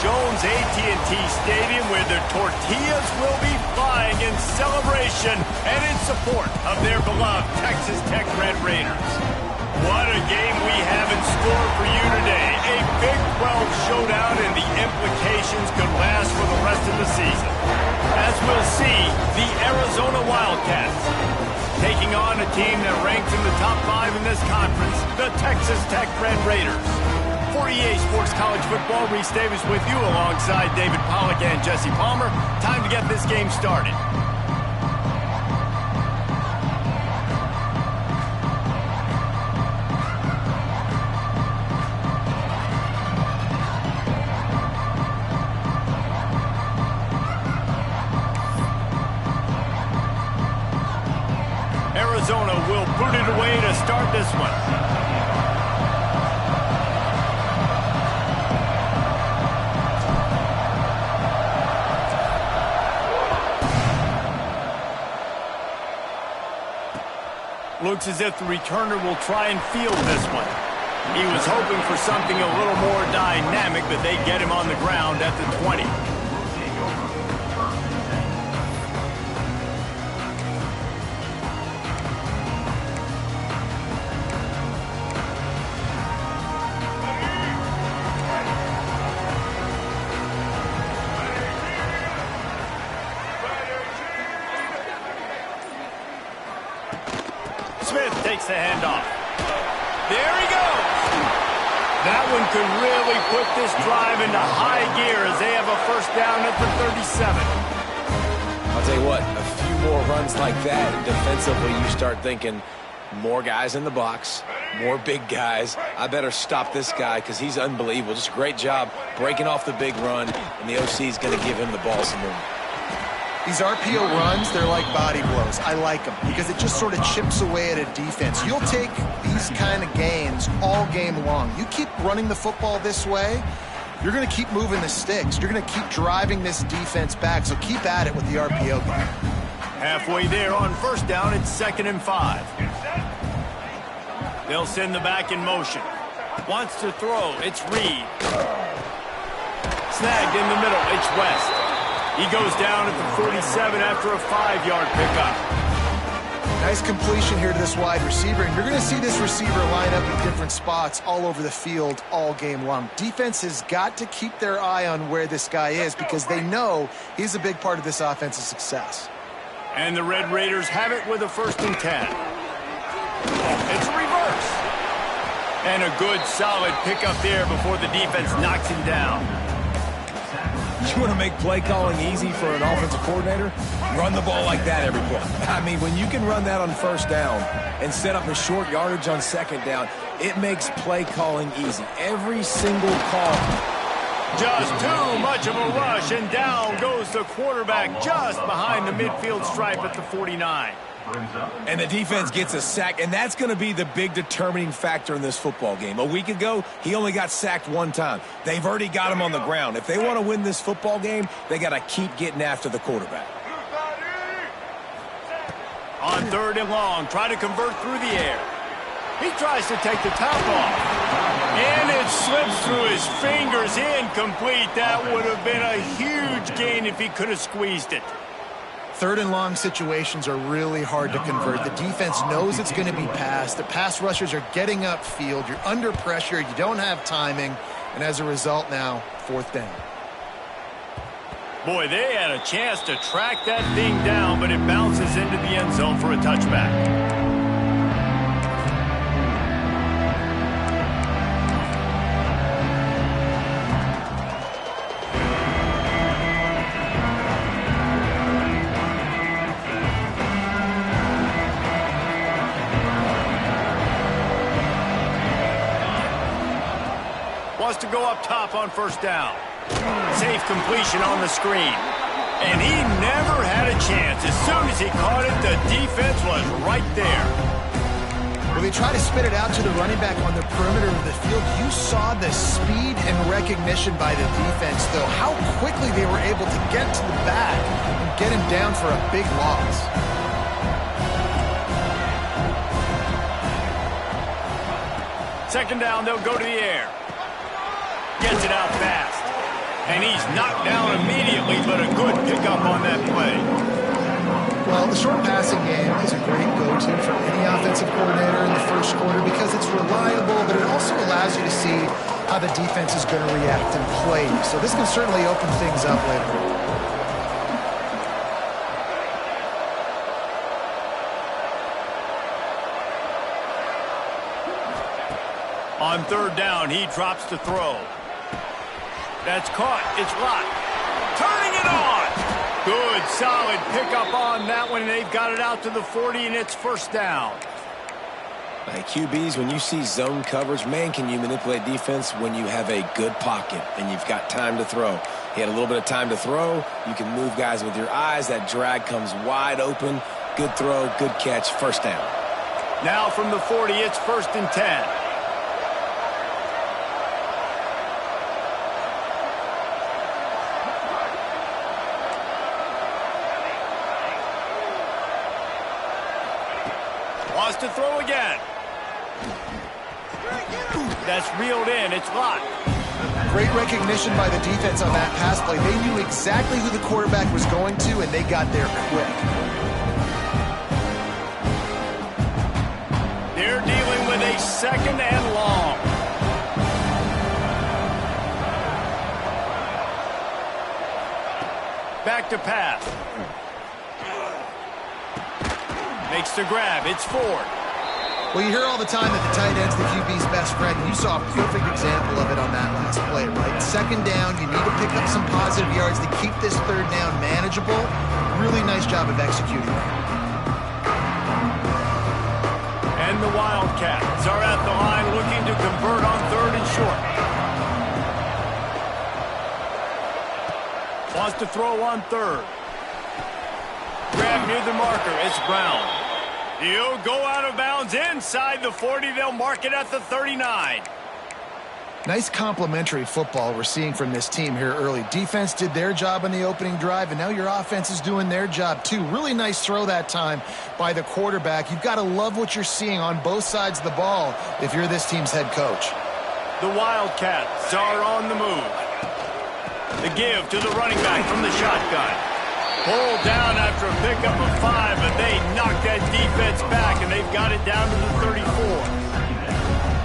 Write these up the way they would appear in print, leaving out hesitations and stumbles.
Jones AT&T Stadium, where the tortillas will be flying in celebration and in support of their beloved Texas Tech Red Raiders. What a game we have in store for you today. A Big 12 showdown, and the implications could last for the rest of the season. As we'll see, the Arizona Wildcats taking on a team that ranks in the top 5 in this conference, the Texas Tech Red Raiders. For EA Sports College Football, Reese Davis with you alongside David Pollack and Jesse Palmer. Time to get this game started. Arizona will boot it away to start this one. Looks as if the returner will try and field this one. He was hoping for something a little more dynamic, but they get him on the ground at the 20. Smith takes the handoff. There he goes. That one could really put this drive into high gear as they have a first down at the 37. I'll tell you what, a few more runs like that, and defensively you start thinking, more guys in the box, more big guys. I better stop this guy because he's unbelievable. Just a great job breaking off the big run, and the OC is going to give him the ball some more. These RPO runs, they're like body blows. I like them because it just sort of chips away at a defense. You'll take these kind of gains all game long. You keep running the football this way, you're going to keep moving the sticks. You're going to keep driving this defense back, so keep at it with the RPO game. Halfway there on first down, it's 2nd and 5. They'll send the back in motion. Wants to throw, it's Reed. Snagged in the middle, it's West. He goes down at the 47 after a 5-yard pickup. Nice completion here to this wide receiver, and you're going to see this receiver line up in different spots all over the field all game long. Defense has got to keep their eye on where this guy is because they know he's a big part of this offense's success. And the Red Raiders have it with a 1st and 10. It's a reverse. And a good, solid pickup there before the defense knocks him down. You want to make play calling easy for an offensive coordinator? Run the ball like that every play. I mean, when you can run that on first down and set up a short yardage on second down, it makes play calling easy. Every single call. Just too much of a rush, and down goes the quarterback just behind the midfield stripe at the 49. And the defense gets a sack, and that's going to be the big determining factor in this football game. A week ago, he only got sacked one time. They've already got him on the ground. If they want to win this football game, they got to keep getting after the quarterback. On 3rd and long, try to convert through the air. He tries to take the top off. And it slips through his fingers, incomplete. That would have been a huge gain if he could have squeezed it. 3rd and long situations are really hard to convert. The defense knows it's going to be passed. The pass rushers are getting upfield. You're under pressure. You don't have timing. And as a result now, 4th down. Boy, they had a chance to track that thing down, but it bounces into the end zone for a touchback. Wants to go up top on 1st down. Safe completion on the screen. And he never had a chance. As soon as he caught it, the defense was right there. Well, they try to spit it out to the running back on the perimeter of the field. You saw the speed and recognition by the defense, though. How quickly they were able to get to the back and get him down for a big loss. Second down, they'll go to the air. Gets it out fast. And he's knocked down immediately, but a good pickup on that play. Well, the short passing game is a great go-to for any offensive coordinator in the first quarter because it's reliable, but it also allows you to see how the defense is going to react and play. So this can certainly open things up later. On 3rd down, he drops to throw. That's caught. It's locked. Turning it on. Good, solid pickup on that one. They've got it out to the 40, and it's 1st down. Hey, QBs, when you see zone coverage, man, can you manipulate defense when you have a good pocket and you've got time to throw. He had a little bit of time to throw. You can move guys with your eyes. That drag comes wide open. Good throw, good catch, 1st down. Now from the 40, it's 1st and 10. Wants to throw again. That's reeled in. It's locked. Great recognition by the defense on that pass play. They knew exactly who the quarterback was going to, and they got there quick. They're dealing with a 2nd and long. Back to pass. Makes the grab. It's Ford. Well, you hear all the time that the tight end's the QB's best friend, and you saw a perfect example of it on that last play, right? 2nd down, you need to pick up some positive yards to keep this 3rd down manageable. Really nice job of executing that. And the Wildcats are at the line looking to convert on 3rd and short. Wants to throw on 3rd. Grab near the marker. It's Brown. He'll go out of bounds inside the 40. They'll mark it at the 39. Nice complementary football we're seeing from this team here early. Defense did their job on the opening drive, and now your offense is doing their job too. Really nice throw that time by the quarterback. You've got to love what you're seeing on both sides of the ball if you're this team's head coach. The Wildcats are on the move. The give to the running back from the shotgun. Pulled down after a pickup of 5, but they knocked that defense back, and they've got it down to the 34.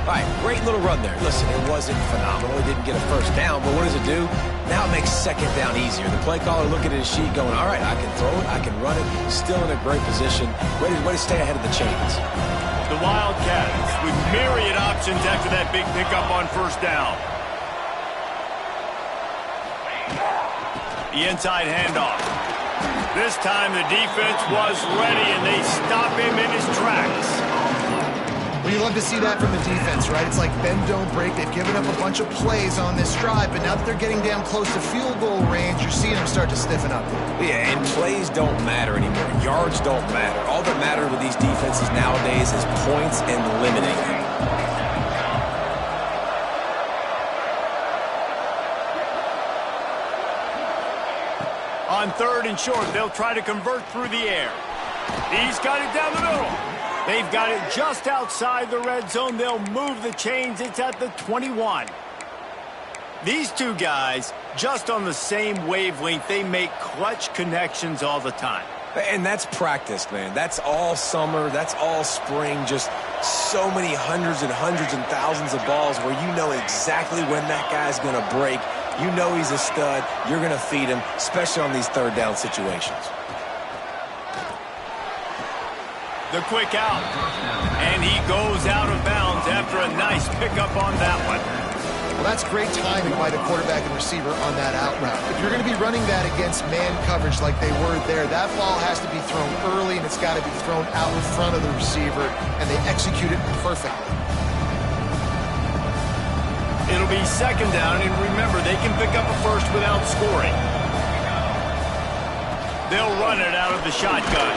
All right, great little run there. Listen, it wasn't phenomenal. It didn't get a 1st down, but what does it do? Now it makes 2nd down easier. The play caller looking at his sheet going, all right, I can throw it, I can run it. Still in a great position. Way to stay ahead of the chains. The Wildcats with myriad options after that big pickup on 1st down. The inside handoff. This time the defense was ready, and they stop him in his tracks. Well, you love to see that from the defense, right? It's like bend, don't break. They've given up a bunch of plays on this drive, but now that they're getting down close to field goal range, you're seeing them start to stiffen up. Yeah, and plays don't matter anymore. Yards don't matter. All that matters with these defenses nowadays is points and limiting them. On 3rd and short, they'll try to convert through the air. He's got it down the middle. They've got it just outside the red zone. They'll move the chains. It's at the 21. These two guys, just on the same wavelength, they make clutch connections all the time. And that's practice, man. That's all summer. That's all spring. Just so many hundreds and thousands of balls where you know exactly when that guy's going to break. You know he's a stud. You're going to feed him, especially on these 3rd down situations. The quick out. And he goes out of bounds after a nice pickup on that one. Well, that's great timing by the quarterback and receiver on that out route. If you're going to be running that against man coverage like they were there, that ball has to be thrown early, and it's got to be thrown out in front of the receiver, and they execute it perfectly. It'll be 2nd down, and remember, they can pick up a 1st without scoring. They'll run it out of the shotgun.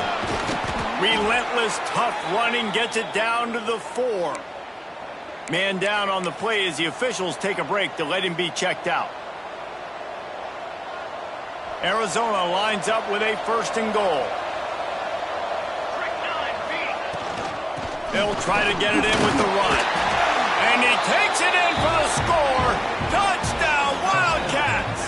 Relentless, tough running gets it down to the 4. Man down on the play as the officials take a break to let him be checked out. Arizona lines up with a 1st and goal. They'll try to get it in with the run. And he takes it in for the score. Touchdown, Wildcats!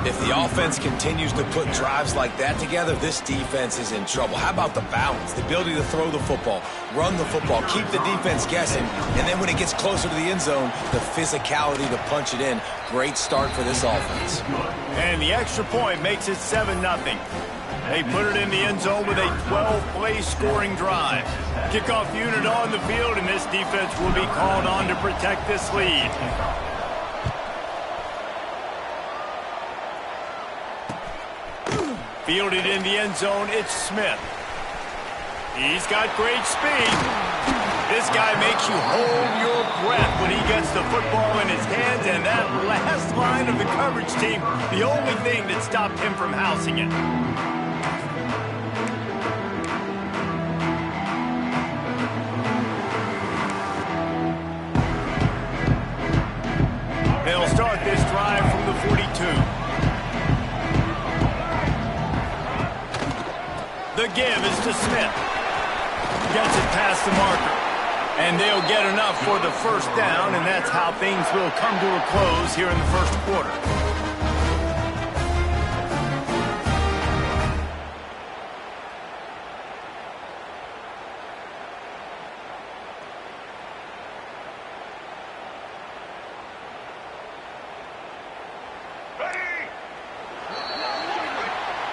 If the offense continues to put drives like that together, this defense is in trouble. How about the balance, the ability to throw the football, run the football, keep the defense guessing, and then when it gets closer to the end zone, the physicality to punch it in. Great start for this offense. And the extra point makes it 7-0. They put it in the end zone with a 12-play scoring drive. Kickoff unit on the field, and this defense will be called on to protect this lead. Fielded in the end zone, it's Smith. He's got great speed. This guy makes you hold your breath when he gets the football in his hands, and that last line of the coverage team, the only thing that stopped him from housing it. give is to Smith. Gets it past the marker. And they'll get enough for the first down, and that's how things will come to a close here in the first quarter.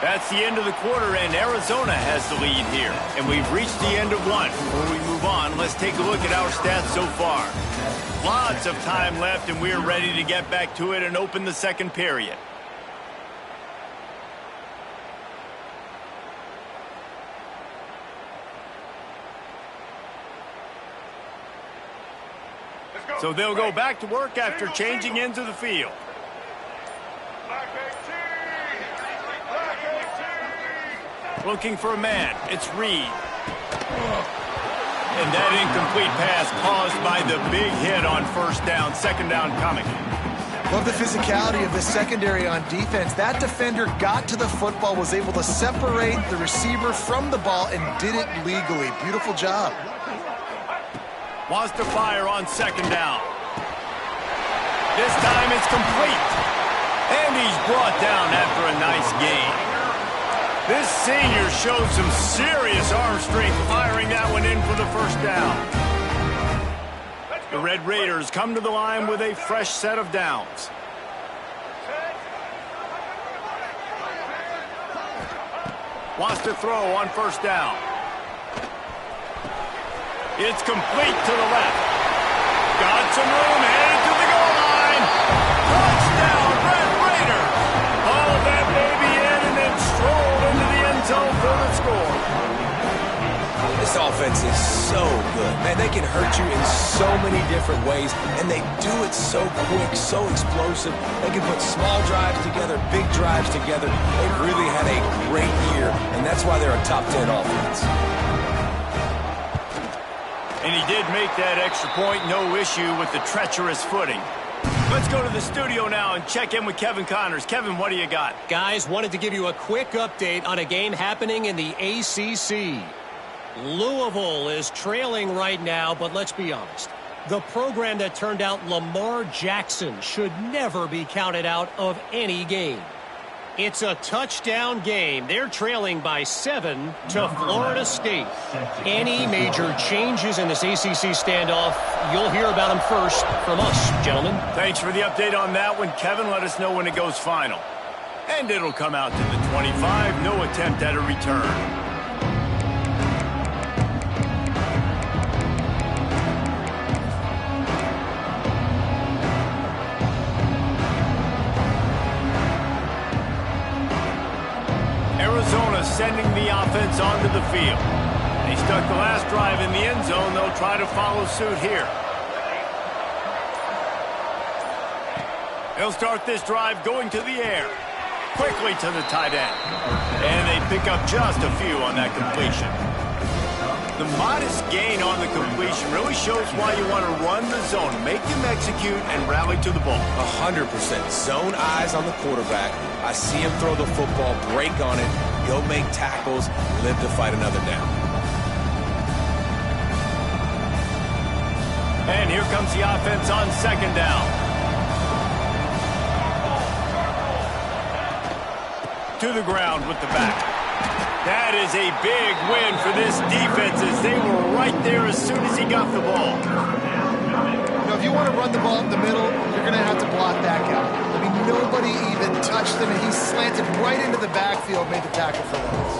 That's the end of the quarter, and Arizona has the lead here. And we've reached the end of one. Before we move on, let's take a look at our stats so far. Lots of time left, and we're ready to get back to it and open the second period. So they'll go back to work after changing into the field. Looking for a man. It's Reed. And that incomplete pass caused by the big hit on first down. Second down coming. Love the physicality of the secondary on defense. That defender got to the football, was able to separate the receiver from the ball, and did it legally. Beautiful job. Wants to fire on second down. This time it's complete. And he's brought down after a nice gain. This senior showed some serious arm strength firing that one in for the first down. The Red Raiders come to the line with a fresh set of downs. Wants to throw on first down. It's complete to the left. Got some room, headed to the goal line. Touchdown, Red Raiders. All that baby in and then stroll into the end zone for the score. This offense is so good. Man, they can hurt you in so many different ways, and they do it so quick, so explosive. They can put small drives together, big drives together. They've really had a great year, and that's why they're a top 10 offense. And he did make that extra point, no issue with the treacherous footing. Let's go to the studio now and check in with Kevin Connors. Kevin, what do you got? Guys, wanted to give you a quick update on a game happening in the ACC. Louisville is trailing right now, but let's be honest. The program that turned out Lamar Jackson should never be counted out of any game. It's a touchdown game. They're trailing by 7 to Florida State. Any major changes in this ACC standoff, you'll hear about them first from us, gentlemen. Thanks for the update on that one, Kevin. Let us know when it goes final. And it'll come out to the 25. No attempt at a return. Arizona sending the offense onto the field. They stuck the last drive in the end zone. They'll try to follow suit here. They'll start this drive going to the air. Quickly to the tight end. And they pick up just a few on that completion. The modest gain on the completion really shows why you want to run the zone. Make him execute and rally to the ball. 100%. Zone eyes on the quarterback. I see him throw the football, break on it, go make tackles, live to fight another down. And here comes the offense on second down. To the ground with the back. That is a big win for this defense as they were right there as soon as he got the ball. Now, if you want to run the ball up the middle, you're going to have to block that guy. I mean, nobody even touched him, and he slanted right into the backfield, made the tackle for once.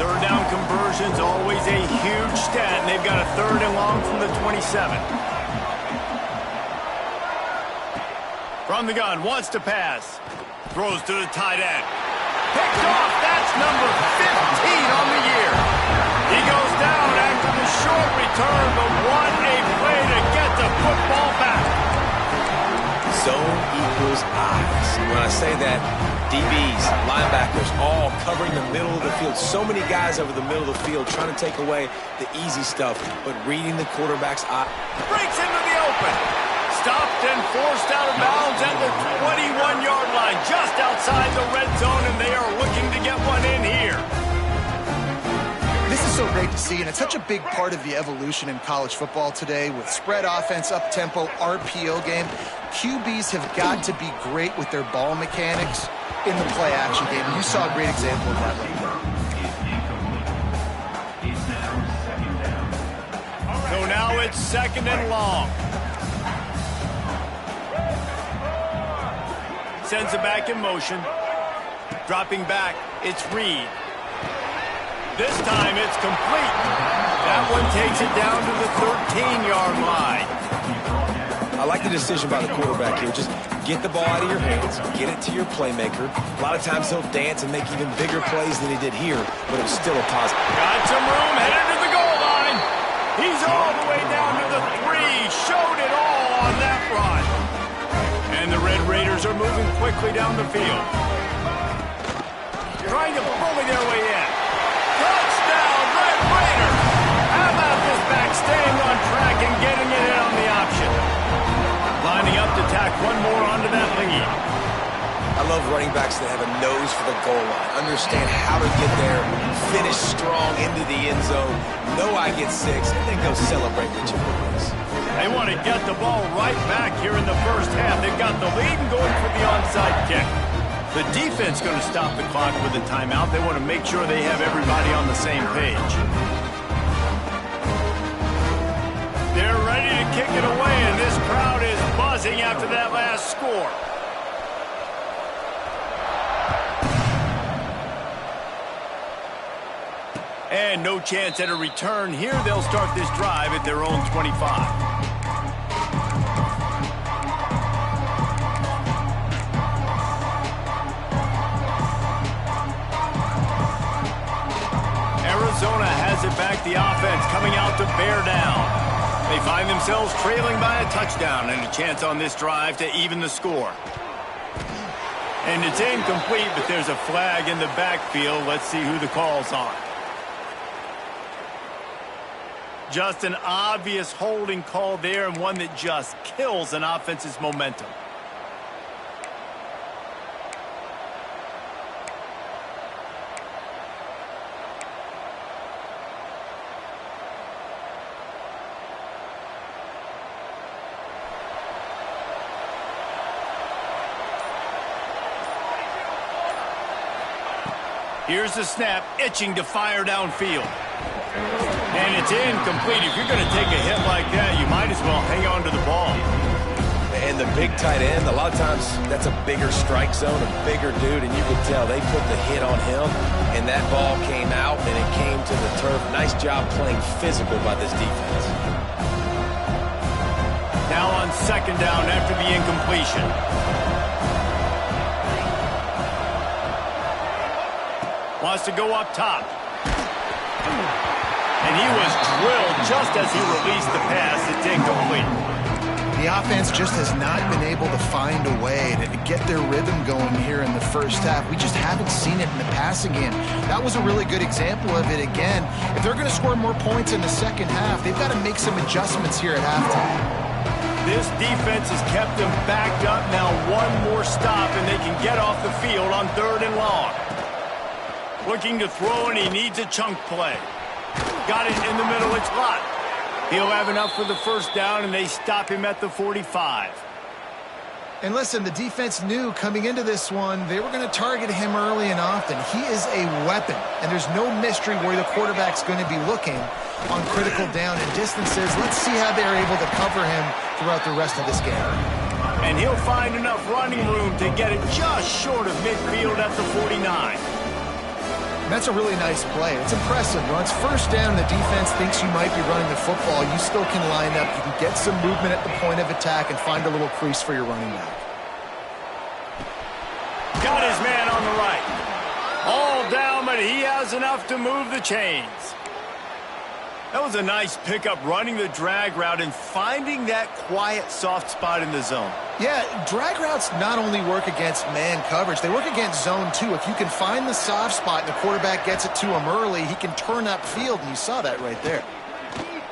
Third down conversions, always a huge stat, and they've got a third and long from the 27. From the gun, wants to pass. Throws to the tight end. Picked off, that's number 15 on the year. He goes down after the short return, but what a play to get the football back. Zone equals eyes. When I say that, DBs, linebackers, all covering the middle of the field. So many guys over the middle of the field trying to take away the easy stuff, but reading the quarterback's eye. Breaks into the open. stopped and forced out of bounds at the 21-yard line, just outside the red zone, and they are looking to get one in here. This is so great to see, and it's such a big part of the evolution in college football today with spread offense, up-tempo, RPO game. QBs have got to be great with their ball mechanics in the play-action game. You saw a great example of that right there. So now it's 2nd and long. Sends it back in motion. Dropping back, it's Reed. This time it's complete. That one takes it down to the 13-yard line. I like the decision by the quarterback here. Just get the ball out of your hands, get it to your playmaker. A lot of times he'll dance and make even bigger plays than he did here, but it was still a positive. Got some room, headed to the goal line. He's all the way down to the 3. Showed it all on that run. And the Red Raiders are moving quickly down the field. Trying to bully their way in. Touchdown, Red Raiders! How about this back staying on track and getting it in on the option? Lining up to tack one more onto that lead. I love running backs that have a nose for the goal line, understand how to get there, finish strong into the end zone, know I get 6, and then go celebrate with your boys. They want to get the ball right back here in the first half. They've got the lead and going for the onside kick. The defense going to stop the clock with a timeout. They want to make sure they have everybody on the same page. They're ready to kick it away, and this crowd is buzzing after that last score. And no chance at a return here. They'll start this drive at their own 25. Arizona has it back, the offense coming out to bear down. They find themselves trailing by a touchdown and a chance on this drive to even the score. And it's incomplete, but there's a flag in the backfield. Let's see who the call's on. Just an obvious holding call there, and one that just kills an offense's momentum. Here's the snap, itching to fire downfield. And it's incomplete. If you're going to take a hit like that, you might as well hang on to the ball. And the big tight end, a lot of times that's a bigger strike zone, a bigger dude, and you could tell they put the hit on him, and that ball came out, and it came to the turf. Nice job playing physical by this defense. Now on 2nd down after the incompletion. Wants to go up top. And he was drilled just as he released the pass. It's incomplete. The offense just has not been able to find a way to get their rhythm going here in the first half. We just haven't seen it in the passing game. That was a really good example of it again. If they're going to score more points in the second half, they've got to make some adjustments here at halftime. This defense has kept them backed up. Now one more stop, and they can get off the field on 3rd and long. Looking to throw, and he needs a chunk play. Got it in the middle. It's Lott. He'll have enough for the first down, and they stop him at the 45. And listen, the defense knew coming into this one, they were going to target him early and often. He is a weapon, and there's no mystery where the quarterback's going to be looking on critical down and distances. Let's see how they're able to cover him throughout the rest of this game. And he'll find enough running room to get it just short of midfield at the 49. That's a really nice play. It's impressive. When it's first down, the defense thinks you might be running the football. You still can line up. You can get some movement at the point of attack and find a little crease for your running back. Got his man on the right. All down, but he has enough to move the chains. That was a nice pickup, running the drag route and finding that quiet, soft spot in the zone. Yeah, drag routes not only work against man coverage, they work against zone too. If you can find the soft spot and the quarterback gets it to him early, he can turn upfield, and you saw that right there.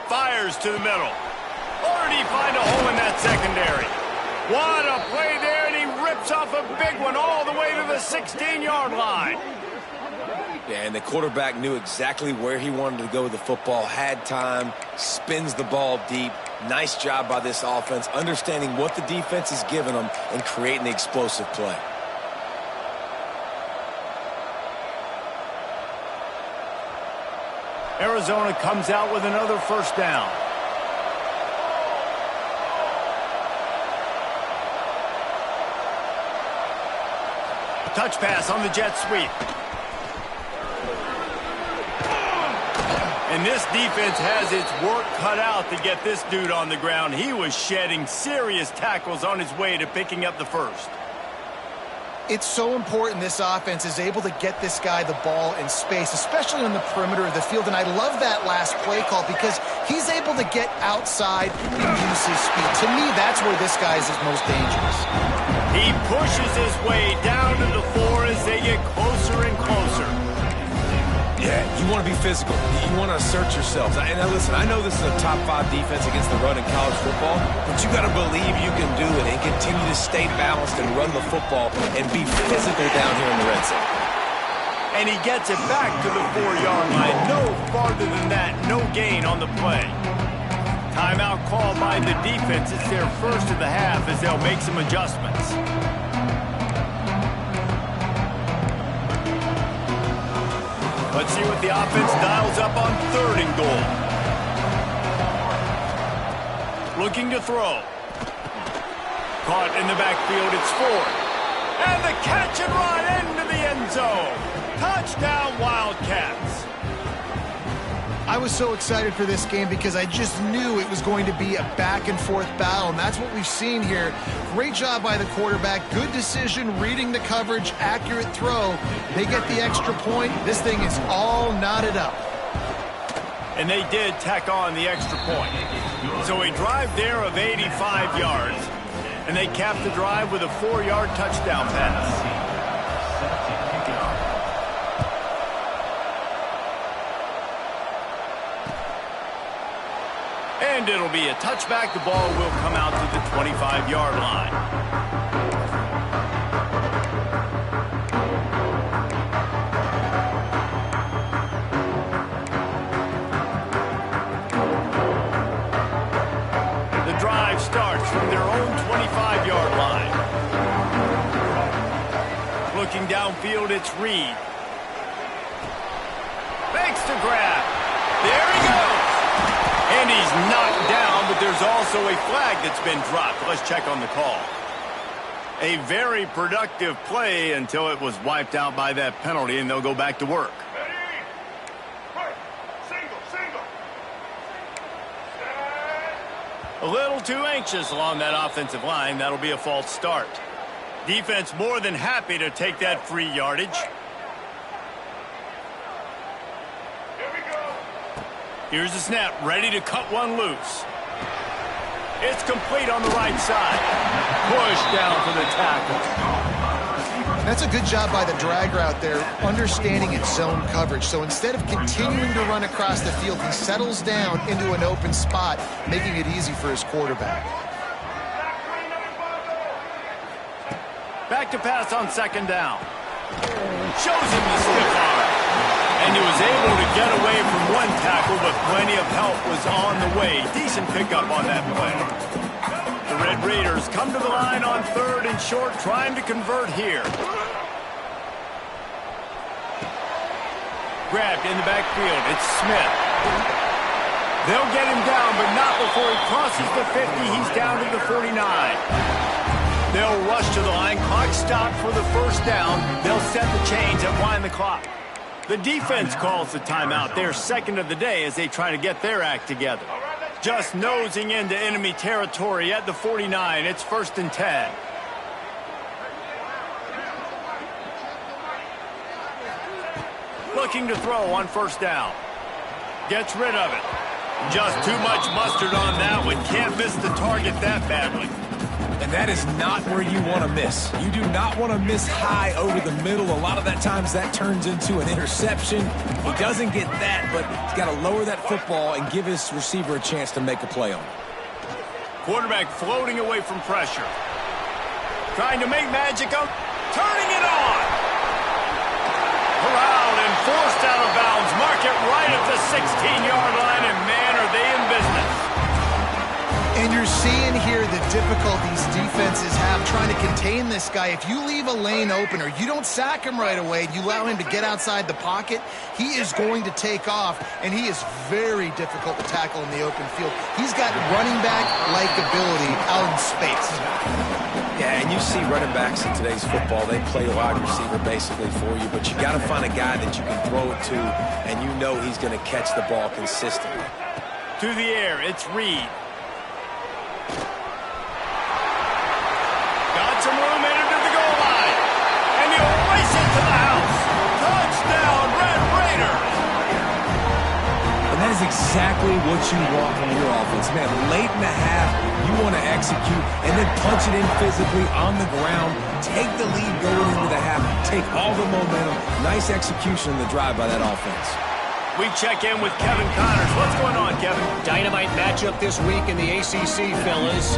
Fires to the middle. Or did he find a hole in that secondary? What a play there, and he rips off a big one all the way to the 16-yard line. Yeah, and the quarterback knew exactly where he wanted to go with the football, had time, spins the ball deep. Nice job by this offense, understanding what the defense is giving them and creating the explosive play. Arizona comes out with another first down. Touch pass on the jet sweep. And this defense has its work cut out to get this dude on the ground. He was shedding serious tackles on his way to picking up the first. It's so important this offense is able to get this guy the ball in space, especially on the perimeter of the field. And I love that last play call because he's able to get outside and use his speed. To me, that's where this guy is his most dangerous. He pushes his way down to the floor as they get closer and closer. Yeah, you want to be physical. You want to assert yourselves. And listen, I know this is a top 5 defense against the run in college football, but you got to believe you can do it and continue to stay balanced and run the football and be physical down here in the red zone. And he gets it back to the 4-yard line. No farther than that. No gain on the play. Timeout called by the defense. It's their first of the half as they'll make some adjustments. Let's see what the offense dials up on 3rd and goal. Looking to throw. Caught in the backfield, it's Ford. And the catch and run into the end zone. Touchdown, Wildcats. I was so excited for this game because I just knew it was going to be a back-and-forth battle, and that's what we've seen here. Great job by the quarterback. Good decision, reading the coverage, accurate throw. They get the extra point. This thing is all knotted up. And they did tack on the extra point. So a drive there of 85 yards, and they capped the drive with a 4-yard touchdown pass. And it'll be a touchback. The ball will come out to the 25-yard line. The drive starts from their own 25-yard line. Looking downfield, it's Reed. Makes the grab. There he goes. And he's knocked down, but there's also a flag that's been dropped. Let's check on the call. A very productive play until it was wiped out by that penalty, and they'll go back to work. A little too anxious along that offensive line. That'll be a false start. Defense more than happy to take that free yardage. Here's the snap, ready to cut one loose. It's complete on the right side. Push down for the tackle. That's a good job by the drag route there, understanding its zone coverage. So instead of continuing to run across the field, he settles down into an open spot, making it easy for his quarterback. Back to pass on 2nd down. Shows him the stiff arm. And he was able to get away from one tackle, but plenty of help was on the way. Decent pickup on that play. The Red Raiders come to the line on 3rd and short, trying to convert here. Grabbed in the backfield. It's Smith. They'll get him down, but not before he crosses the 50. He's down to the 49. They'll rush to the line. Clock stopped for the first down. They'll set the chains and wind the clock. The defense calls the timeout, their 2nd of the day, as they try to get their act together. Just nosing into enemy territory at the 49. It's 1st and 10. Looking to throw on 1st down. Gets rid of it. Just too much mustard on that one. Can't miss the target that badly. And that is not where you want to miss. You do not want to miss high over the middle. A lot of that times that turns into an interception. He doesn't get that, but he's got to lower that football and give his receiver a chance to make a play on it. Quarterback floating away from pressure. Trying to make magic of, turning it on. Corralled and forced out of bounds. Mark it right at the 16-yard line, and man, are they in business. And you're seeing here the difficulties defenses have trying to contain this guy. If you leave a lane open or you don't sack him right away, you allow him to get outside the pocket, he is going to take off, and he is very difficult to tackle in the open field. He's got running back-like ability out in space. Yeah, and you see running backs in today's football, they play wide receiver basically for you, but you got to find a guy that you can throw it to, and you know he's going to catch the ball consistently. To the air, it's Reed. Got some room headed to the goal line, and he'll race it to the house. Touchdown, Red Raiders! And that is exactly what you want from your offense. Man, late in the half, you want to execute and then punch it in physically on the ground. Take the lead going into the half. Take all the momentum. Nice execution in the drive by that offense. We check in with Kevin Connors. What's going on, Kevin? Dynamite matchup this week in the ACC, fellas.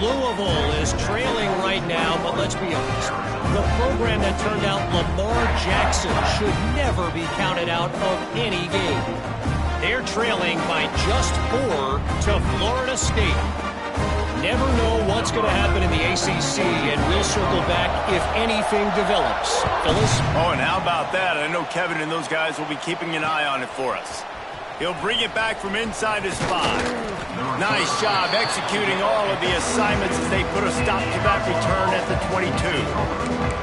Louisville is trailing right now, but let's be honest. The program that turned out Lamar Jackson should never be counted out of any game. They're trailing by just 4 to Florida State. Never know what's going to happen in the ACC, and we'll circle back if anything develops. Fellas? Oh, and how about that? I know Kevin and those guys will be keeping an eye on it for us. He'll bring it back from inside his 5. Nice job executing all of the assignments as they put a stop to that return at the 22.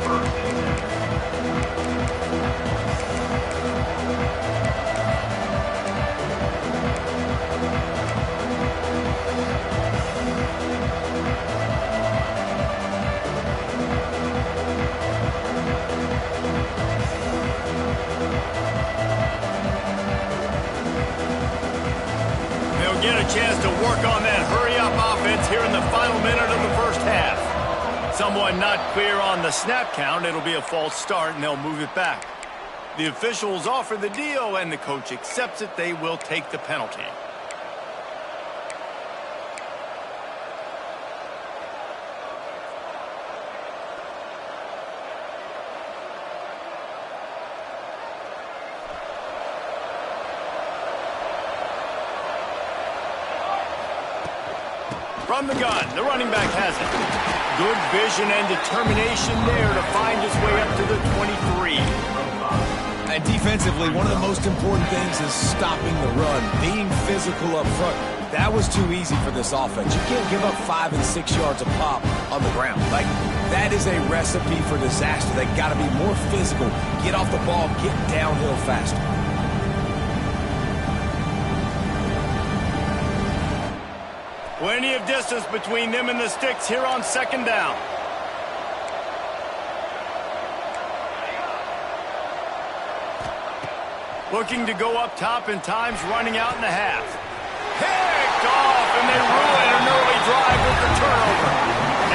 Get a chance to work on that hurry-up offense here in the final minute of the first half. Someone not clear on the snap count. It'll be a false start, and they'll move it back. The officials offer the deal, and the coach accepts it. They will take the penalty. From the gun, the running back has it. Good vision and determination there to find his way up to the 23. And defensively, one of the most important things is stopping the run, being physical up front. That was too easy for this offense. You can't give up 5 and 6 yards a pop on the ground. Like, that is a recipe for disaster. They got to be more physical, get off the ball, get downhill faster. Plenty of distance between them and the sticks here on second down. Looking to go up top, and time's running out in the half. Picked off, and they ruin an early drive with the turnover.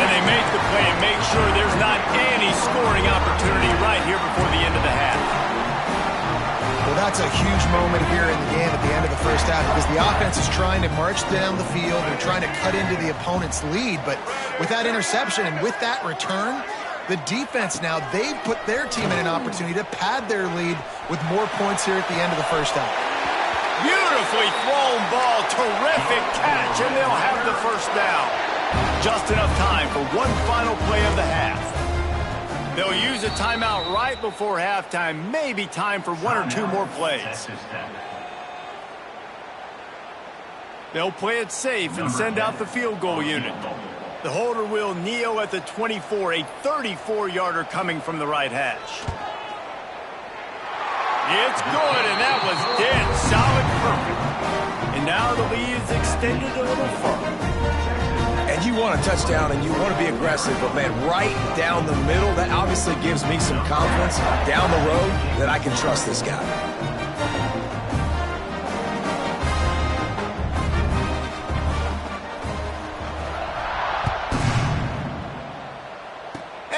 And they make the play and make sure there's not any scoring opportunity right here before the end of the half. Well, that's a huge moment here in the game at the end of the first half because the offense is trying to march down the field. They're trying to cut into the opponent's lead. But with that interception and with that return, the defense now, they've put their team in an opportunity to pad their lead with more points here at the end of the first half. Beautifully thrown ball. Terrific catch, and they'll have the first down. Just enough time for one final play of the half. They'll use a timeout right before halftime. Maybe time for 1 or 2 more plays. They'll play it safe and send out the field goal unit. The holder will kneel at the 24, a 34-yarder coming from the right hash. It's good, and that was dead solid perfect. And now the lead is extended a little further. And you want a touchdown and you want to be aggressive, but man, right down the middle, that obviously gives me some confidence down the road that I can trust this guy.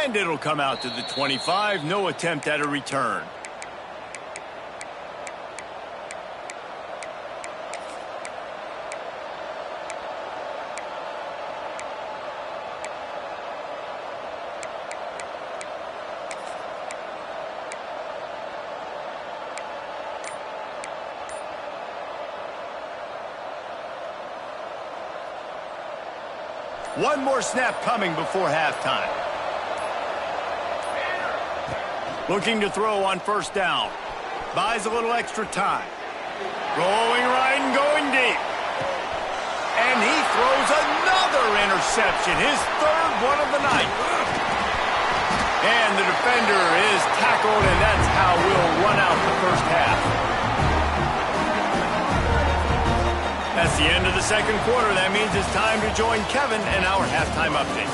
And it'll come out to the 25. No attempt at a return. One more snap coming before halftime. Looking to throw on first down. Buys a little extra time. Rolling right and going deep. And he throws another interception, his third one of the night. And the defender is tackled, and that's how we'll run out the first half. That's the end of the second quarter. That means it's time to join Kevin and our halftime update.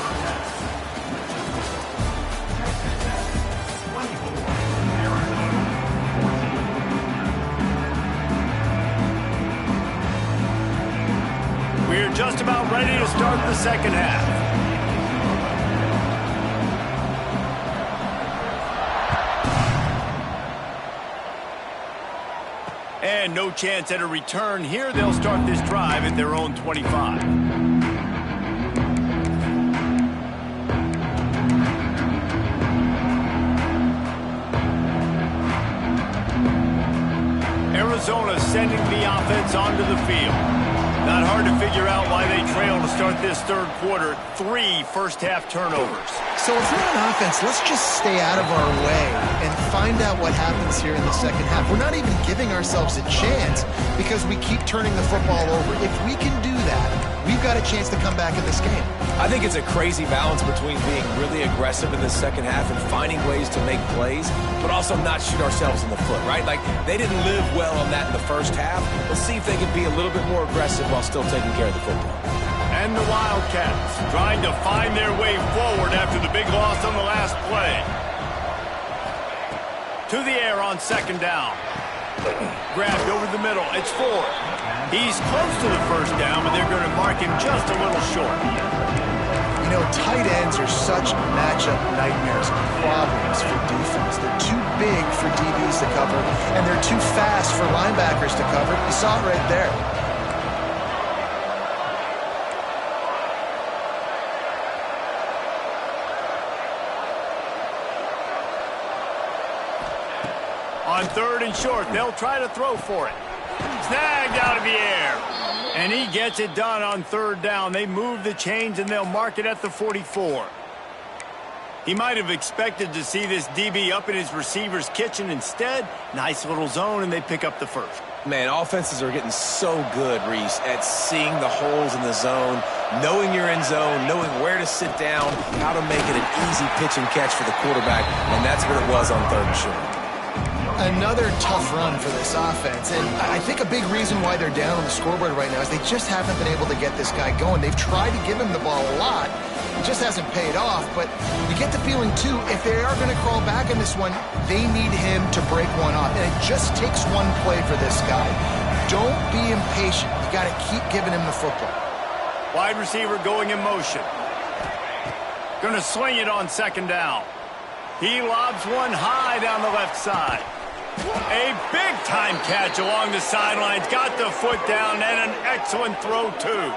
We're just about ready to start the second half. And no chance at a return here. They'll start this drive at their own 25. Arizona sending the offense onto the field. Not hard to figure out why they trail to start this third quarter. 3 first-half turnovers. So if we're on offense, let's just stay out of our way and find out what happens here in the second half. We're not even giving ourselves a chance because we keep turning the football over. If we can do that, we've got a chance to come back in this game. I think it's a crazy balance between being really aggressive in the second half and finding ways to make plays, but also not shoot ourselves in the foot, right? Like, they didn't live well on that in the first half. Let's see if they can be a little bit more aggressive while still taking care of the football. And the Wildcats trying to find their way forward after the big loss on the last play. To the air on second down. Grabbed over the middle. It's Ford. He's close to the first down, but they're going to mark him just a little short. You know, tight ends are such matchup nightmares and problems for defense. They're too big for DBs to cover, and they're too fast for linebackers to cover. You saw it right there. On third and short, they'll try to throw for it. Snagged out of the air. And he gets it done on third down. They move the chains, and they'll mark it at the 44. He might have expected to see this DB up in his receiver's kitchen. Instead, nice little zone, and they pick up the first. Man, offenses are getting so good, Reese, at seeing the holes in the zone, knowing you're in zone, knowing where to sit down, how to make it an easy pitch and catch for the quarterback, and that's what it was on third and short. Another tough run for this offense, and I think a big reason why they're down on the scoreboard right now is they just haven't been able to get this guy going. They've tried to give him the ball a lot. It just hasn't paid off, but you get the feeling, too, if they are going to crawl back in this one, they need him to break one off, and it just takes one play for this guy. Don't be impatient. You got to keep giving him the football. Wide receiver going in motion. Going to swing it on second down. He lobs one high down the left side. A big-time catch along the sidelines. Got the foot down, and an excellent throw, too.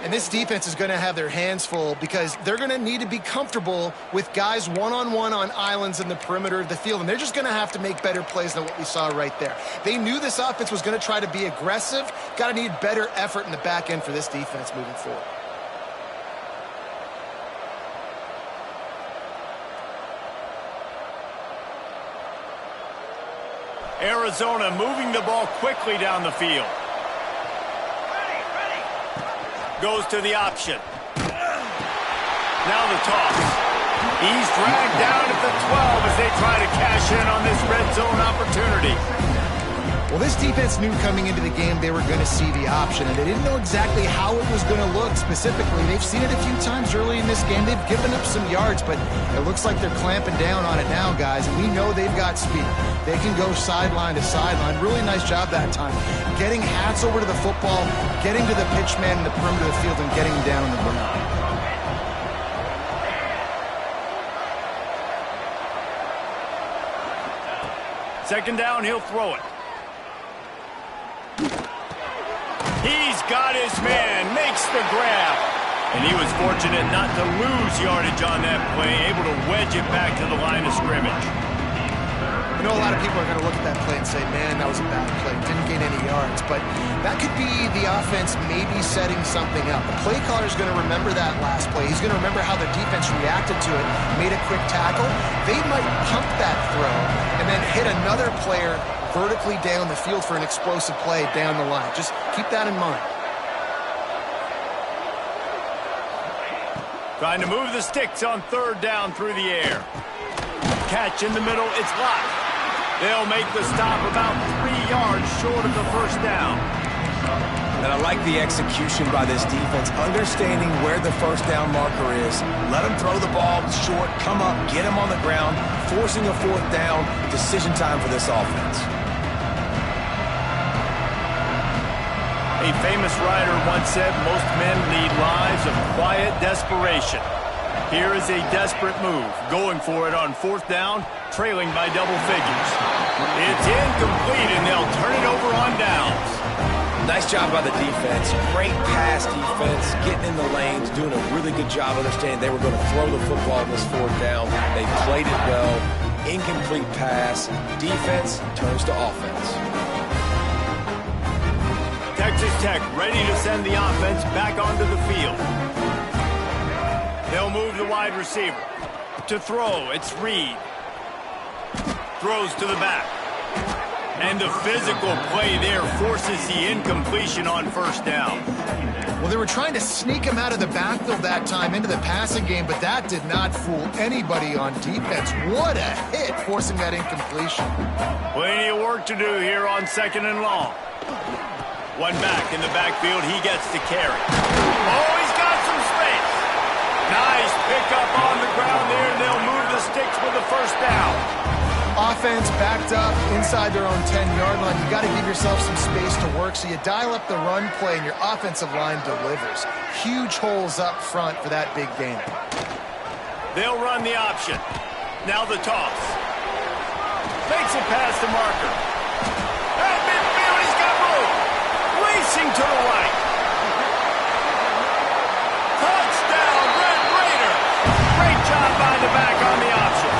And this defense is going to have their hands full because they're going to need to be comfortable with guys one-on-one on islands in the perimeter of the field, and they're just going to have to make better plays than what we saw right there. They knew this offense was going to try to be aggressive. Got to need better effort in the back end for this defense moving forward. Arizona moving the ball quickly down the field. Goes to the option. Now the toss. He's dragged down at the 12 as they try to cash in on this red zone opportunity. Well, this defense knew coming into the game they were going to see the option, and they didn't know exactly how it was going to look specifically. They've seen it a few times early in this game. They've given up some yards, but it looks like they're clamping down on it now, guys, and we know they've got speed. They can go sideline to sideline. Really nice job that time. Getting hats over to the football, getting to the pitch man in the perimeter of the field, and getting him down on the ground. Second down, he'll throw it. He's got his man, makes the grab. And he was fortunate not to lose yardage on that play, able to wedge it back to the line of scrimmage. I know a lot of people are going to look at that play and say, man, that was a bad play. Didn't gain any yards. But that could be the offense maybe setting something up. The play caller is going to remember that last play. He's going to remember how the defense reacted to it, made a quick tackle. They might pump that throw and then hit another player vertically down the field for an explosive play down the line. Just keep that in mind. Trying to move the sticks on third down through the air. Catch in the middle, it's locked. They'll make the stop about 3 yards short of the first down. And I like the execution by this defense, understanding where the first down marker is. Let them throw the ball short, come up, get him on the ground, forcing a fourth down. Decision time for this offense. A famous writer once said, most men lead lives of quiet desperation. Here is a desperate move, going for it on fourth down, trailing by double figures. It's incomplete, and they'll turn it over on downs. Nice job by the defense. Great pass defense, getting in the lanes, doing a really good job understanding they were going to throw the football in this fourth down. They played it well. Incomplete pass. Defense turns to offense. Texas Tech ready to send the offense back onto the field. They'll move the wide receiver. To throw, it's Reed. Throws to the back. And the physical play there forces the incompletion on first down. Well, they were trying to sneak him out of the backfield that time into the passing game, but that did not fool anybody on defense. What a hit, forcing that incompletion. Plenty of work to do here on second and long. One back in the backfield, he gets to carry. Oh, he's got some space. Nice pickup on the ground there. They'll move the sticks with the first down. Offense backed up inside their own 10-yard line. You got to give yourself some space to work, so you dial up the run play, and your offensive line delivers. Huge holes up front for that big game. They'll run the option. Now the toss. Makes it past the marker. At midfield, he's got room. Racing to the right. Touchdown, Red Raiders. Great job by the back on the option.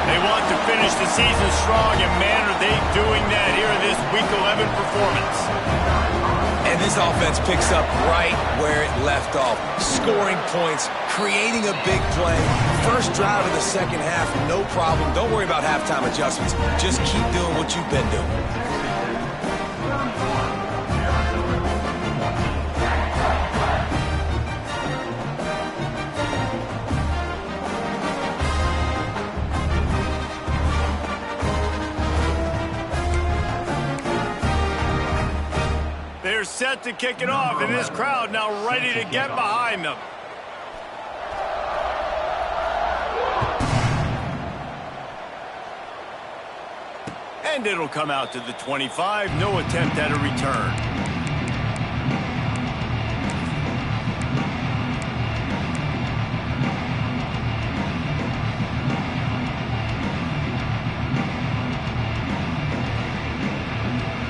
They want to finish the season strong, and man, are they doing that here in this Week 11 performance. And this offense picks up right where it left off. Scoring points, creating a big play. First drive of the second half, no problem. Don't worry about halftime adjustments. Just keep doing what you've been doing. They're set to kick it off, and this crowd now ready to get behind them. And it'll come out to the 25. No attempt at a return.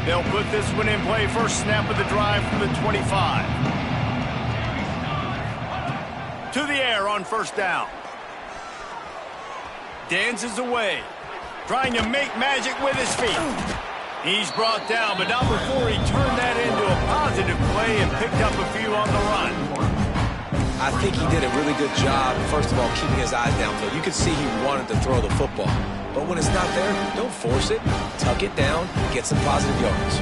They'll put this one in play. First snap of the drive from the 25. To the air on first down. Dances away. Trying to make magic with his feet. He's brought down, but not before he turned that into a positive play and picked up a few on the run. I think he did a really good job, first of all, keeping his eyes downfield. You could see he wanted to throw the football. But when it's not there, don't force it. Tuck it down, get some positive yards.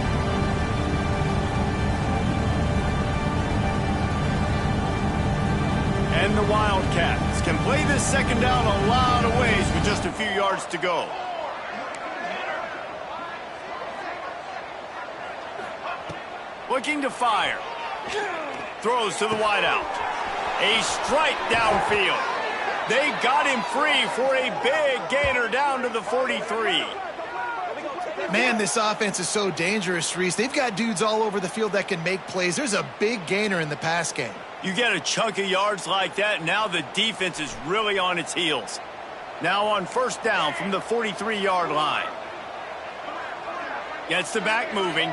And the Wildcats can play this second down a lot of ways with just a few yards to go. Looking to fire. Throws to the wideout. A strike downfield. They got him free for a big gainer down to the 43. Man, this offense is so dangerous, Reese. They've got dudes all over the field that can make plays. There's a big gainer in the pass game. You get a chunk of yards like that, now the defense is really on its heels. Now on first down from the 43-yard line. Gets the back moving.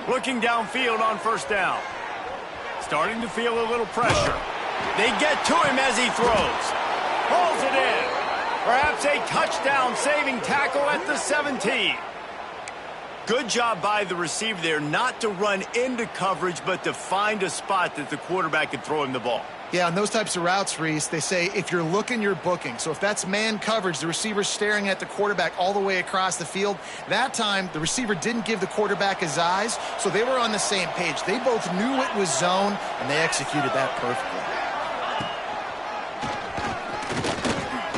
Looking downfield on first down. Starting to feel a little pressure. They get to him as he throws. Hauls it in. Perhaps a touchdown-saving tackle at the 17. Good job by the receiver there not to run into coverage, but to find a spot that the quarterback could throw him the ball. Yeah, on those types of routes, Reese, they say if you're looking, you're booking. So if that's man coverage, the receiver's staring at the quarterback all the way across the field. That time, the receiver didn't give the quarterback his eyes, so they were on the same page. They both knew it was zone, and they executed that perfectly.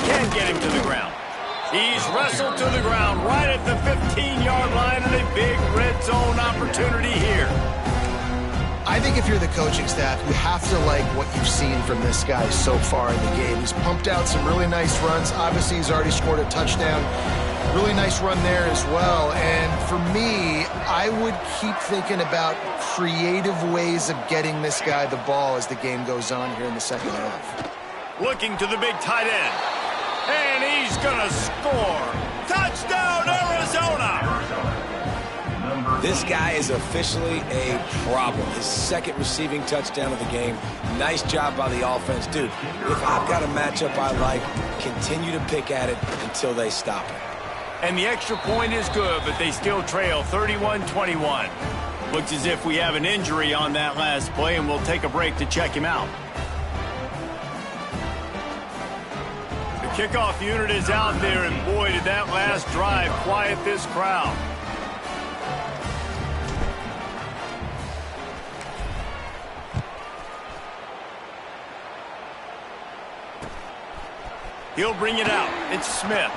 Can't get him to the ground. He's wrestled to the ground right at the 15-yard line, and a big red zone opportunity here. I think if you're the coaching staff, you have to like what you've seen from this guy so far in the game. He's pumped out some really nice runs. Obviously, he's already scored a touchdown. Really nice run there as well. And for me, I would keep thinking about creative ways of getting this guy the ball as the game goes on here in the second half. Looking to the big tight end. And he's going to score. Touchdown, Arizona! This guy is officially a problem. His second receiving touchdown of the game. Nice job by the offense. Dude, if I've got a matchup I like, continue to pick at it until they stop it. And the extra point is good, but they still trail 31-21. Looks as if we have an injury on that last play, and we'll take a break to check him out. The kickoff unit is out there, and boy, did that last drive quiet this crowd. He'll bring it out. It's Smith.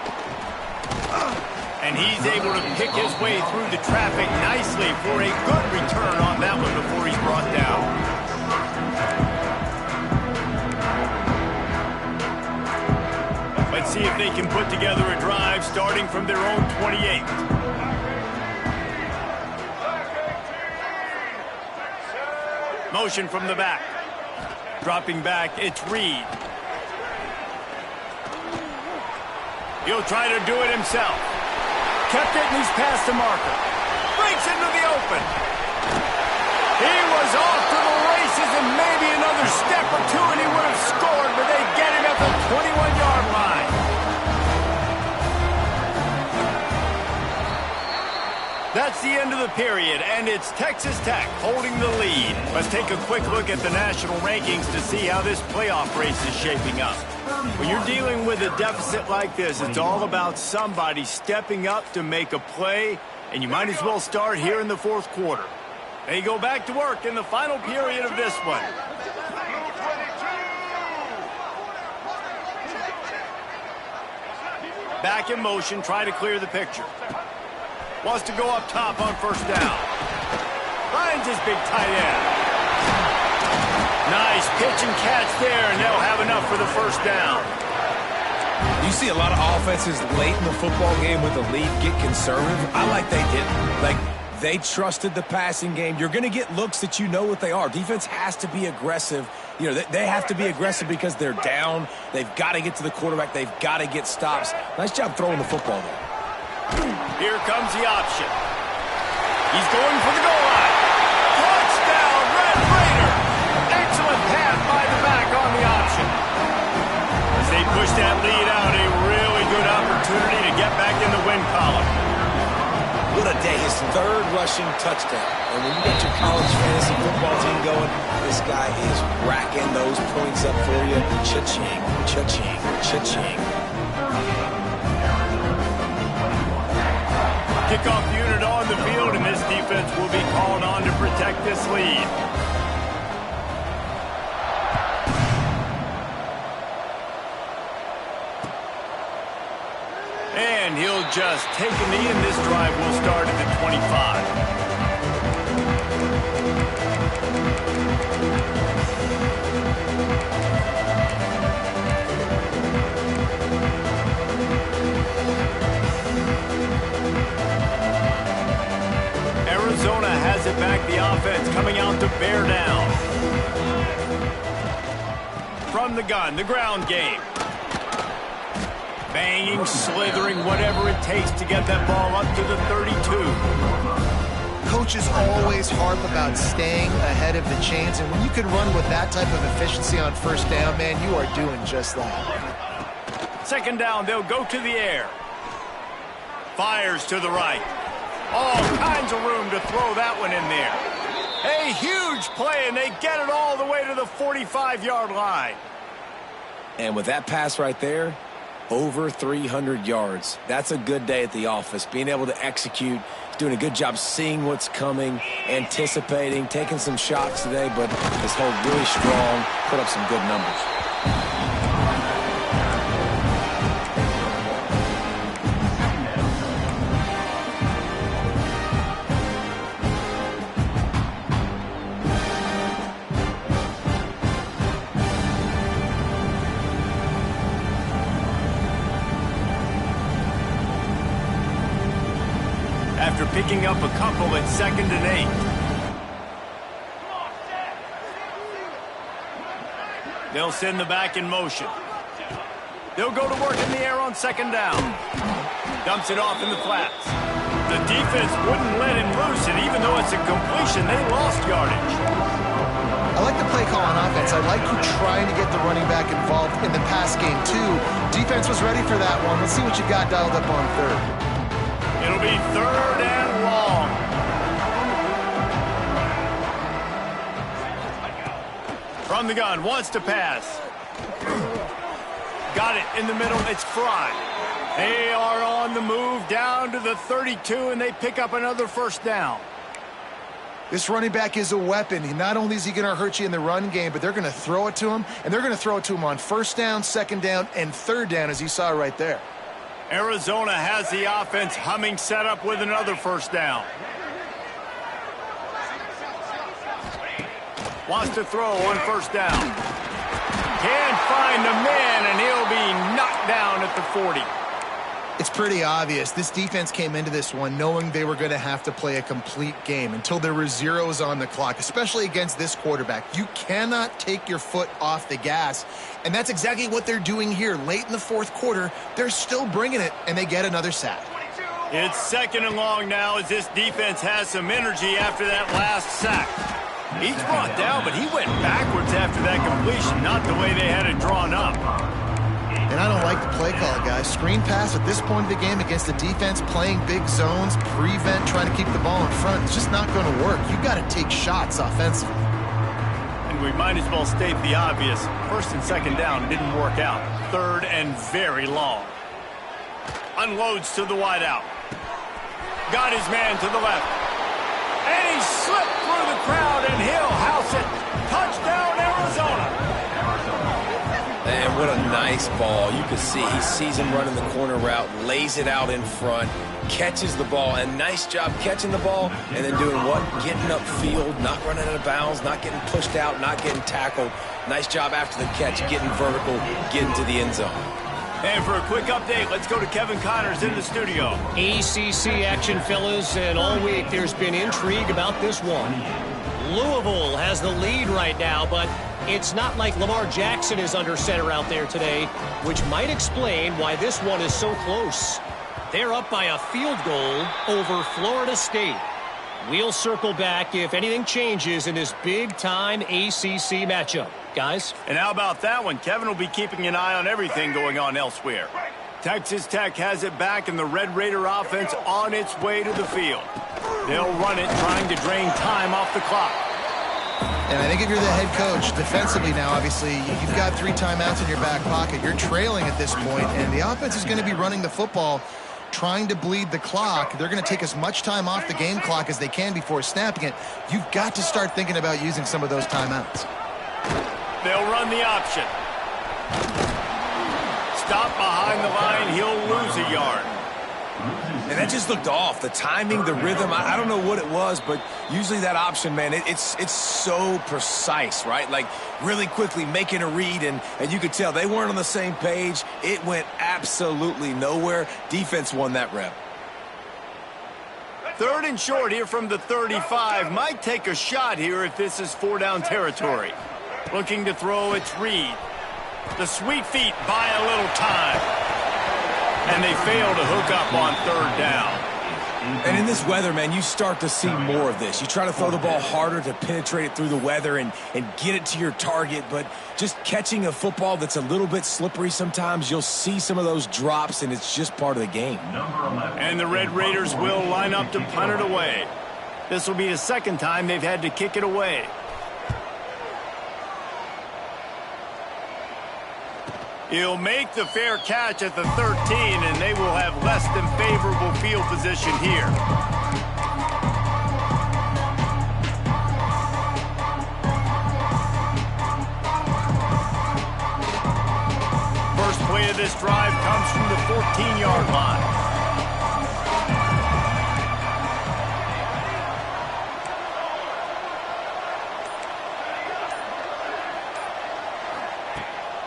And he's able to pick his way through the traffic nicely for a good return on that one before he's brought down. Let's see if they can put together a drive starting from their own 28. Motion from the back. Dropping back, it's Reed. He'll try to do it himself. Kept it, and he's past the marker. Breaks into the open. He was off to the races, and maybe another step or two, and he would have scored, but they get him at the 21-yard line. That's the end of the period, and it's Texas Tech holding the lead. Let's take a quick look at the national rankings to see how this playoff race is shaping up. When you're dealing with a deficit like this, it's all about somebody stepping up to make a play, and you might as well start here in the fourth quarter. They go back to work in the final period of this one. Back in motion, try to clear the picture. Wants to go up top on first down. Finds his big tight end. Nice pitch and catch there, and they'll have enough for the first down. You see a lot of offenses late in the football game with the lead get conservative. I like they didn't. Like, they trusted the passing game. You're going to get looks that you know what they are. Defense has to be aggressive. You know, they have to be aggressive because they're down. They've got to get to the quarterback. They've got to get stops. Nice job throwing the football there. Here comes the option. He's going for the goal line. Touchdown, Red Raider. Excellent pass by the back on the option. As they push that lead out, a really good opportunity to get back in the win column. What a day. His third rushing touchdown. And when you get your college fantasy football team going, this guy is racking those points up for you. Cha-ching, cha-ching, cha-ching. Kickoff unit on the field, and this defense will be called on to protect this lead. And he'll just take a knee, and this drive will start at the 25. Arizona has it back, the offense coming out to bear down. From the gun, the ground game. Banging, slithering, whatever it takes to get that ball up to the 32. Coaches always harp about staying ahead of the chains, and when you can run with that type of efficiency on first down, man, you are doing just that. second down, they'll go to the air. Fires to the right. All kinds of room to throw that one in there. A huge play, and they get it all the way to the 45-yard line. And with that pass right there, over 300 yards. That's a good day at the office. Being able to execute, doing a good job seeing what's coming, anticipating, taking some shots today, but his hold really strong, put up some good numbers. After picking up a couple at 2nd and 8. They'll send the back in motion. They'll go to work in the air on 2nd down. Dumps it off in the flats. The defense wouldn't let him loose, and even though it's a completion, they lost yardage. I like the play call on offense. I like you trying to get the running back involved in the pass game, too. Defense was ready for that one. Let's see what you got dialed up on 3rd. It'll be 3rd and long. From the gun, wants to pass. Got it in the middle, it's Fry. They are on the move down to the 32, and they pick up another 1st down. This running back is a weapon. Not only is he going to hurt you in the run game, but they're going to throw it to him, and they're going to throw it to him on 1st down, 2nd down, and 3rd down, as you saw right there. Arizona has the offense humming, set up with another 1st down. Wants to throw on 1st down. Can't find the man, and he'll be knocked down at the 40. It's pretty obvious. This defense came into this one knowing they were going to have to play a complete game until there were zeros on the clock, especially against this quarterback. You cannot take your foot off the gas, and that's exactly what they're doing here. Late in the 4th quarter, they're still bringing it, and they get another sack. It's 2nd and long now as this defense has some energy after that last sack. He's brought down, but he went backwards after that completion, not the way they had it drawn up. And I don't like the play call, guys. Screen pass at this point of the game against the defense playing big zones, prevent, trying to keep the ball in front. It's just not going to work. You've got to take shots offensively. And we might as well state the obvious. 1st and 2nd down didn't work out. 3rd and very long. Unloads to the wideout. Got his man to the left. And he slipped through the crowd, and he'll house it. Touchdown, Arizona. And what a nice ball. You can see he sees him running the corner route, lays it out in front, catches the ball, and nice job catching the ball and then doing what? Getting upfield, not running out of bounds, not getting pushed out, not getting tackled. Nice job after the catch, getting vertical, getting to the end zone. And for a quick update, let's go to Kevin Connors in the studio. ACC action, fellas, and all week there's been intrigue about this one. Louisville has the lead right now, but it's not like Lamar Jackson is under center out there today, which might explain why this one is so close. They're up by a field goal over Florida State. We'll circle back if anything changes in this big-time ACC matchup. Guys? And how about that one? Kevin will be keeping an eye on everything going on elsewhere. Texas Tech has it back, and the Red Raider offense on its way to the field. They'll run it, trying to drain time off the clock. And I think if you're the head coach, defensively now, obviously, you've got 3 timeouts in your back pocket. You're trailing at this point, and the offense is going to be running the football, trying to bleed the clock. They're going to take as much time off the game clock as they can before snapping it. You've got to start thinking about using some of those timeouts. They'll run the option. Stop behind the line. He'll lose a yard. And that just looked off. The timing, the rhythm, I don't know what it was, but usually that option, man, it's so precise, right? Like really quickly making a read, and you could tell they weren't on the same page. It went absolutely nowhere. Defense won that rep. 3rd and short here from the 35. Might take a shot here if this is 4-down territory. Looking to throw, it's Reed. The sweet feet buy a little time. And they fail to hook up on 3rd down. And in this weather, man, you start to see more of this. You try to throw the ball harder to penetrate it through the weather and get it to your target, but just catching a football that's a little bit slippery sometimes, you'll see some of those drops, and it's just part of the game. And the Red Raiders will line up to punt it away. This will be the second time they've had to kick it away. He'll make the fair catch at the 13, and they will have less than favorable field position here. First play of this drive comes from the 14-yard line.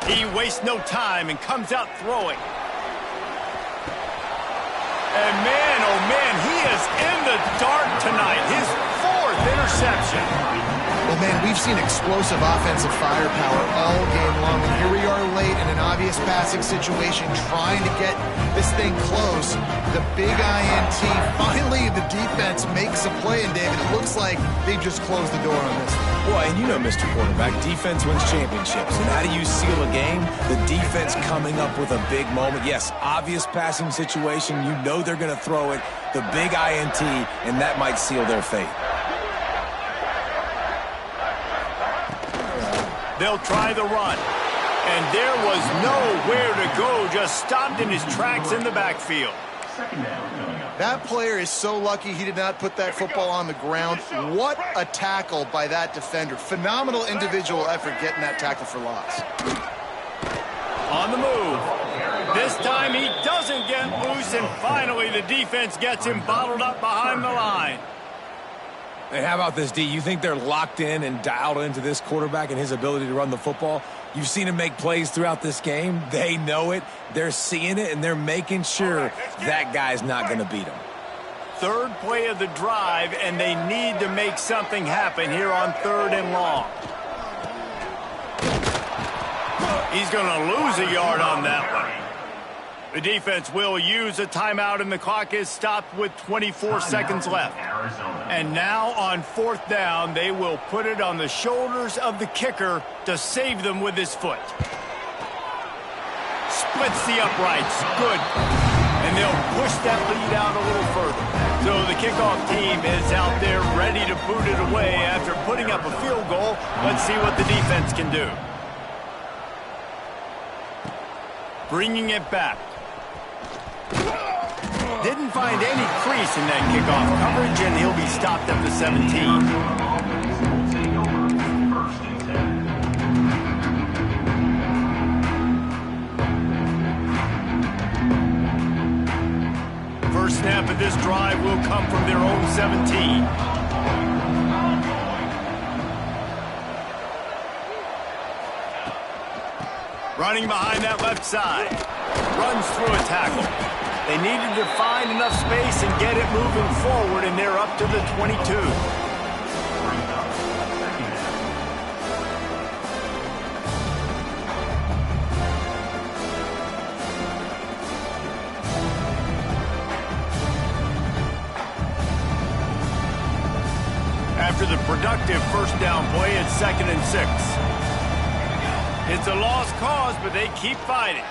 He wastes no time and comes out throwing. And man, oh man, he is in the dark tonight. His fourth interception. Well, man, we've seen explosive offensive firepower all game long. And here we are late in an obvious passing situation trying to get this thing close. The big INT. Finally, the defense makes a play. And, David, it looks like they just closed the door on this one. Well, and you know, Mr. Quarterback, defense wins championships. And how do you seal a game? The defense coming up with a big moment. Yes, obvious passing situation. You know they're going to throw it. The big INT, and that might seal their fate. They'll try the run. And there was nowhere to go. Just stopped in his tracks in the backfield. That player is so lucky he did not put that football on the ground. What a tackle by that defender. Phenomenal individual effort getting that tackle for loss. On the move. This time he doesn't get loose, and finally the defense gets him bottled up behind the line. And how about this, D? You think they're locked in and dialed into this quarterback and his ability to run the football? You've seen him make plays throughout this game. They know it. They're seeing it, and they're making sure that guy's not going to beat him. Third play of the drive, and they need to make something happen here on 3rd and long. He's going to lose a yard on that one. The defense will use a timeout, and the clock is stopped with 24 seconds left. And now on 4th down, they will put it on the shoulders of the kicker to save them with his foot. Splits the uprights. Good. And they'll push that lead out a little further. So the kickoff team is out there ready to boot it away after putting up a field goal. Let's see what the defense can do. Bringing it back. Didn't find any crease in that kickoff coverage, and he'll be stopped at the 17. First snap of this drive will come from their own 17. Running behind that left side. Runs through a tackle. They needed to find enough space and get it moving forward, and they're up to the 22. After the productive first down play, it's 2nd and 6. It's a lost cause, but they keep fighting.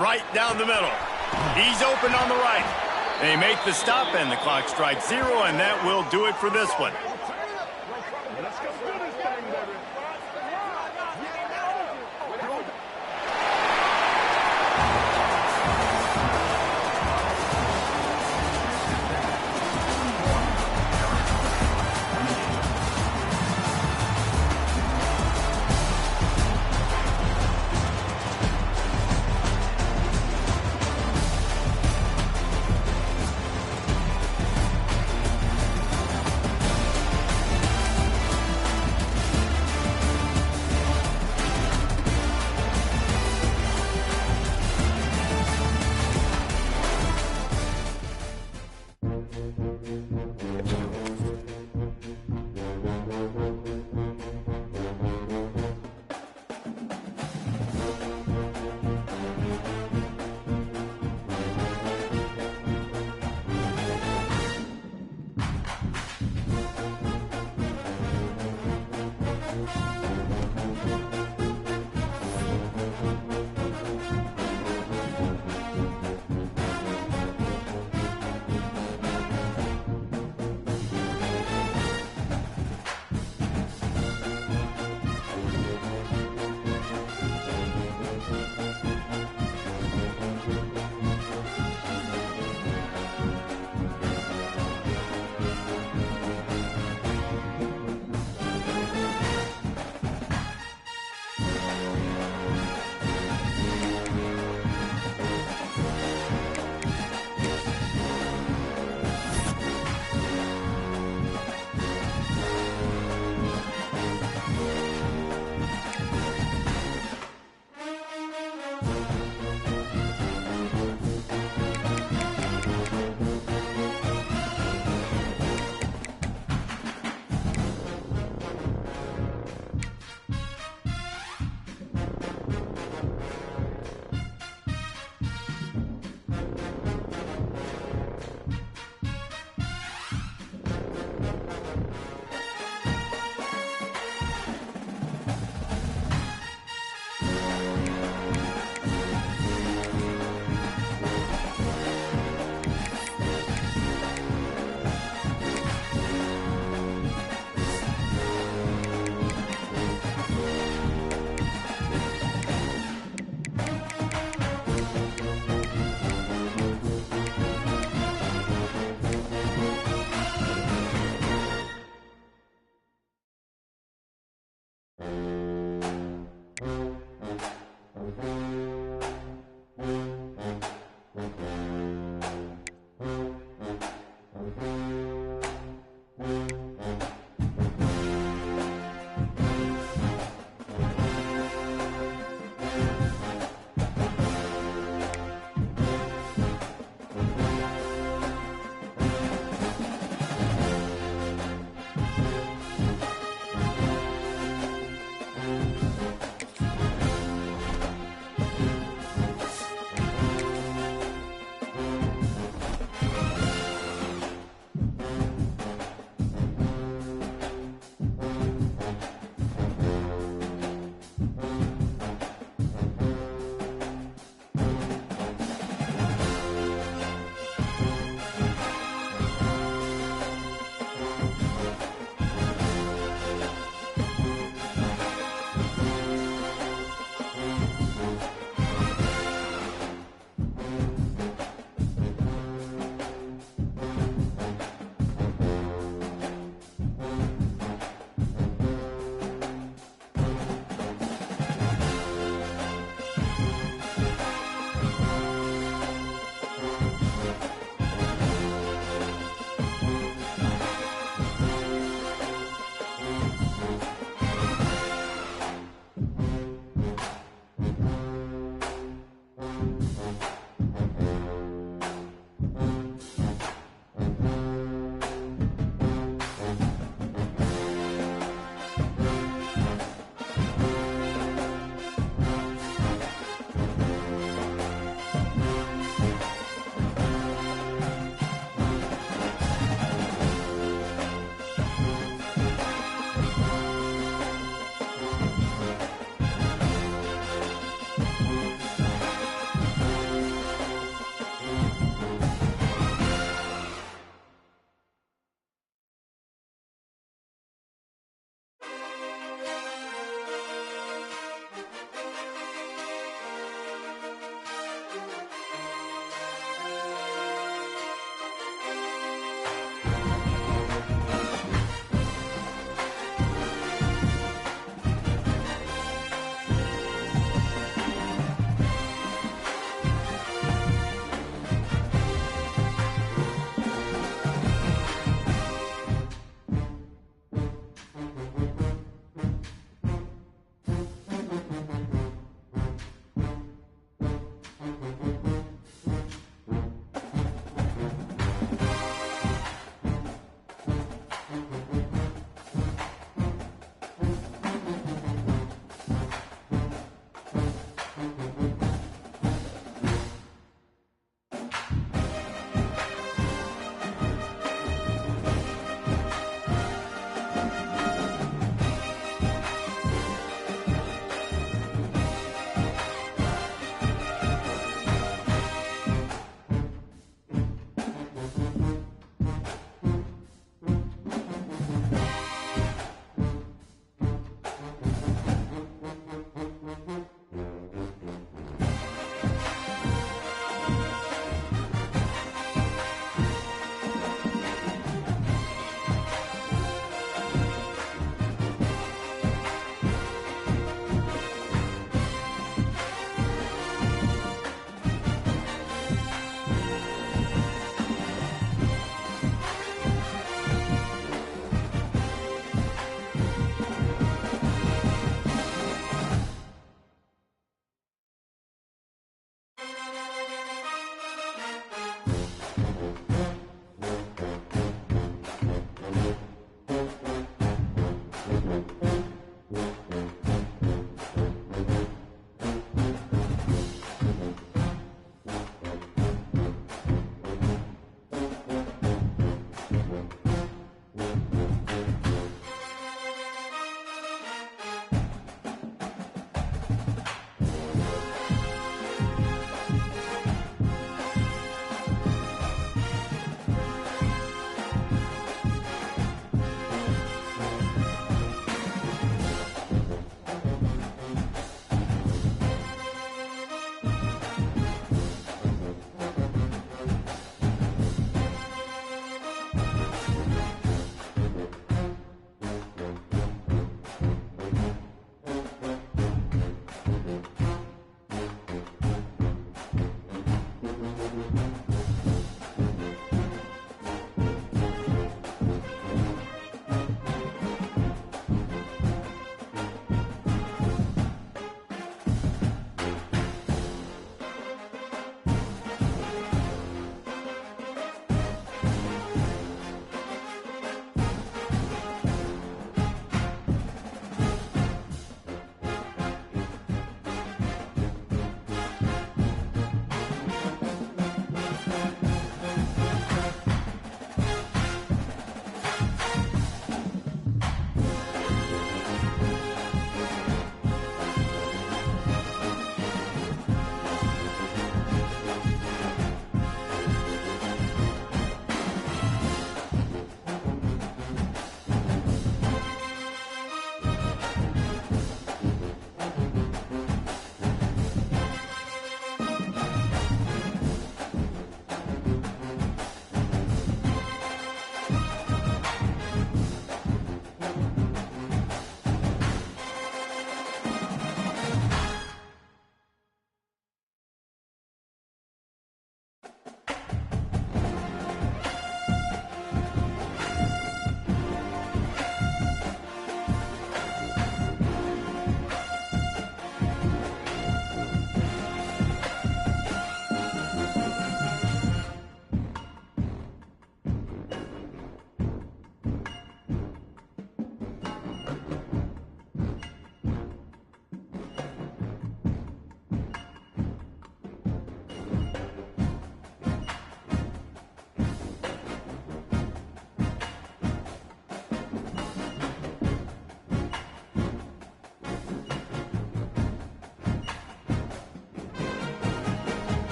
Right down the middle. He's open on the right. They make the stop, and the clock strikes 0, and that will do it for this one.